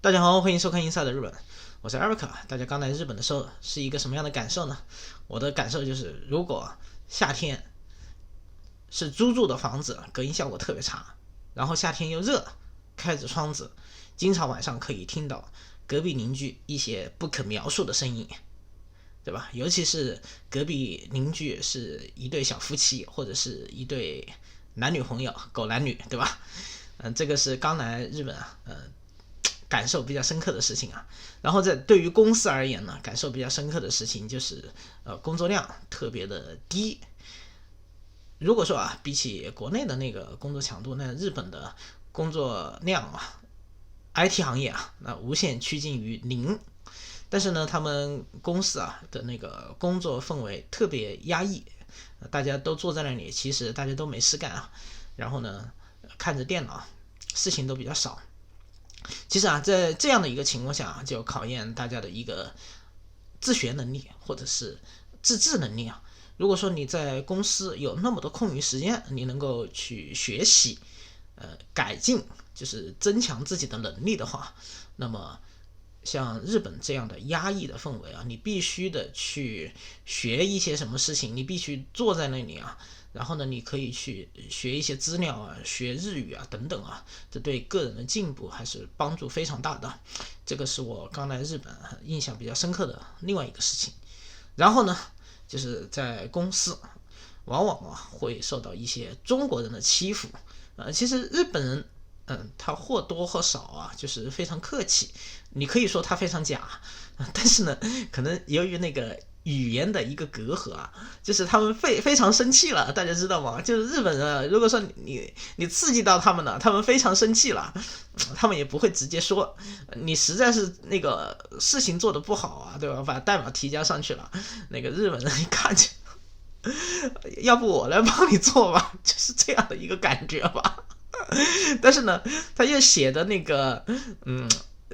大家好，欢迎收看Inside日本，我是 Eric。大家刚来日本的时候是一个什么样的感受呢？我的感受就是，如果夏天是租住的房子，隔音效果特别差，然后夏天又热，开着窗子，经常晚上可以听到隔壁邻居一些不可描述的声音，对吧？尤其是隔壁邻居是一对小夫妻，或者是一对男女朋友，狗男女，对吧？这个是刚来日本感受比较深刻的事情啊。然后对于公司而言呢，感受比较深刻的事情就是工作量特别的低。如果说比起国内的那个工作强度，那日本的工作量IT 行业那无限趋近于零。但是呢，他们公司的那个工作氛围特别压抑，大家都坐在那里，其实大家都没事干然后呢，看着电脑，事情都比较少。其实在这样的一个情况下，就考验大家的一个自学能力或者是自制能力如果说你在公司有那么多空余时间，你能够去学习改进，就是增强自己的能力的话，那么像日本这样的压抑的氛围你必须的去学一些什么事情，你必须坐在那里然后呢，你可以去学一些资料学日语等等这对个人的进步还是帮助非常大的。这个是我刚来日本印象比较深刻的另外一个事情。然后呢，就是在公司往往会受到一些中国人的欺负其实日本人他或多或少就是非常客气，你可以说他非常假但是呢，可能由于那个语言的一个隔阂就是他们非常生气了，大家知道吗？就是日本人如果说你刺激到他们了，他们非常生气了，他们也不会直接说，你实在是那个事情做得不好对吧？把代码提交上去了，那个日本人一看就，要不我来帮你做吧，就是这样的一个感觉吧。但是呢，他又写的那个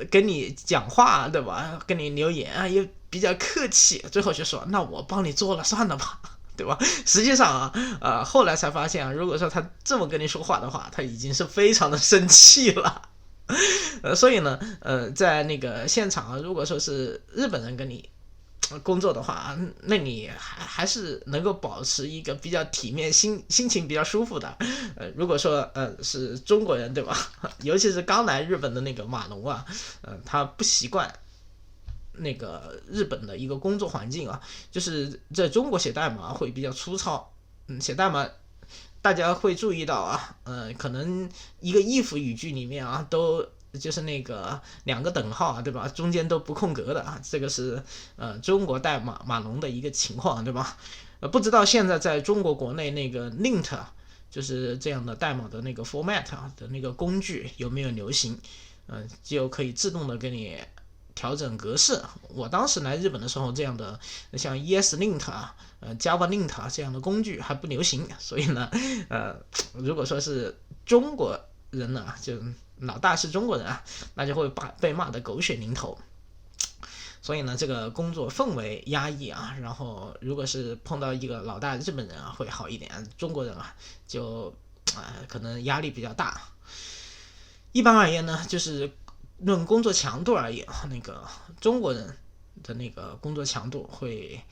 跟你讲话对吧，跟你留言也比较客气，最后就说那我帮你做了算了吧，对吧？实际上后来才发现如果说他这么跟你说话的话，他已经是非常的生气了。所以呢在那个现场如果说是日本人跟你工作的话，那你还是能够保持一个比较体面、心情比较舒服的。如果说是中国人对吧？尤其是刚来日本的那个码农他不习惯那个日本的一个工作环境就是在中国写代码会比较粗糙。写代码大家会注意到可能一个if语句里面都就是那个两个等号对吧？中间都不空格的这个是中国代码农的一个情况对吧？不知道现在在中国国内那个 lint 就是这样的代码的那个 format 的那个工具有没有流行？就可以自动的给你调整格式。我当时来日本的时候，这样的像 ESLint JavaLint 这样的工具还不流行，所以呢如果说是中国人呢，就老大是中国人那就会被骂得狗血淋头。所以呢，这个工作氛围压抑然后如果是碰到一个老大日本人会好一点，中国人就可能压力比较大。一般而言呢，就是论工作强度而言，那个中国人的那个工作强度会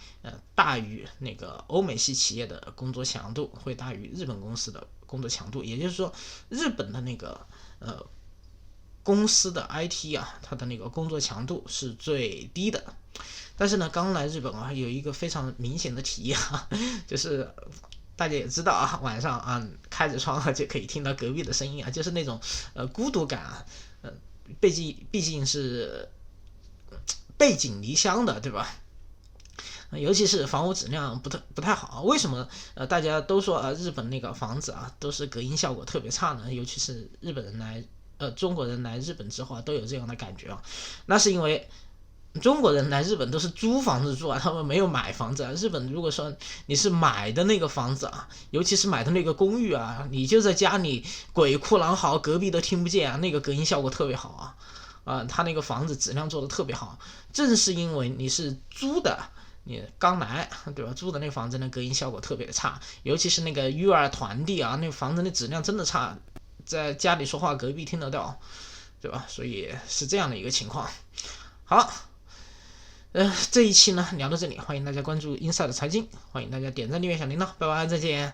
大于那个欧美系企业的工作强度，会大于日本公司的工作强度。也就是说，日本的那个公司的 IT 它的那个工作强度是最低的。但是呢，刚来日本有一个非常明显的体验就是大家也知道晚上开着窗就可以听到隔壁的声音就是那种孤独感毕竟是背井离乡的对吧？尤其是房屋质量不太好。为什么大家都说日本那个房子都是隔音效果特别差呢？尤其是中国人来日本之后都有这样的感觉那是因为中国人来日本都是租房子住他们没有买房子日本如果说你是买的那个房子尤其是买的那个公寓你就在家里鬼哭狼嚎，隔壁都听不见那个隔音效果特别好他那个房子质量做的特别好。正是因为你是租的，你刚来对吧？租的那个房子那隔音效果特别差，尤其是那个育儿团地那个房子那质量真的差，在家里说话隔壁听得到。对吧？所以是这样的一个情况。好，这一期呢聊到这里，欢迎大家关注 Inside 财经，欢迎大家点赞、订阅、小铃铛，拜拜，再见。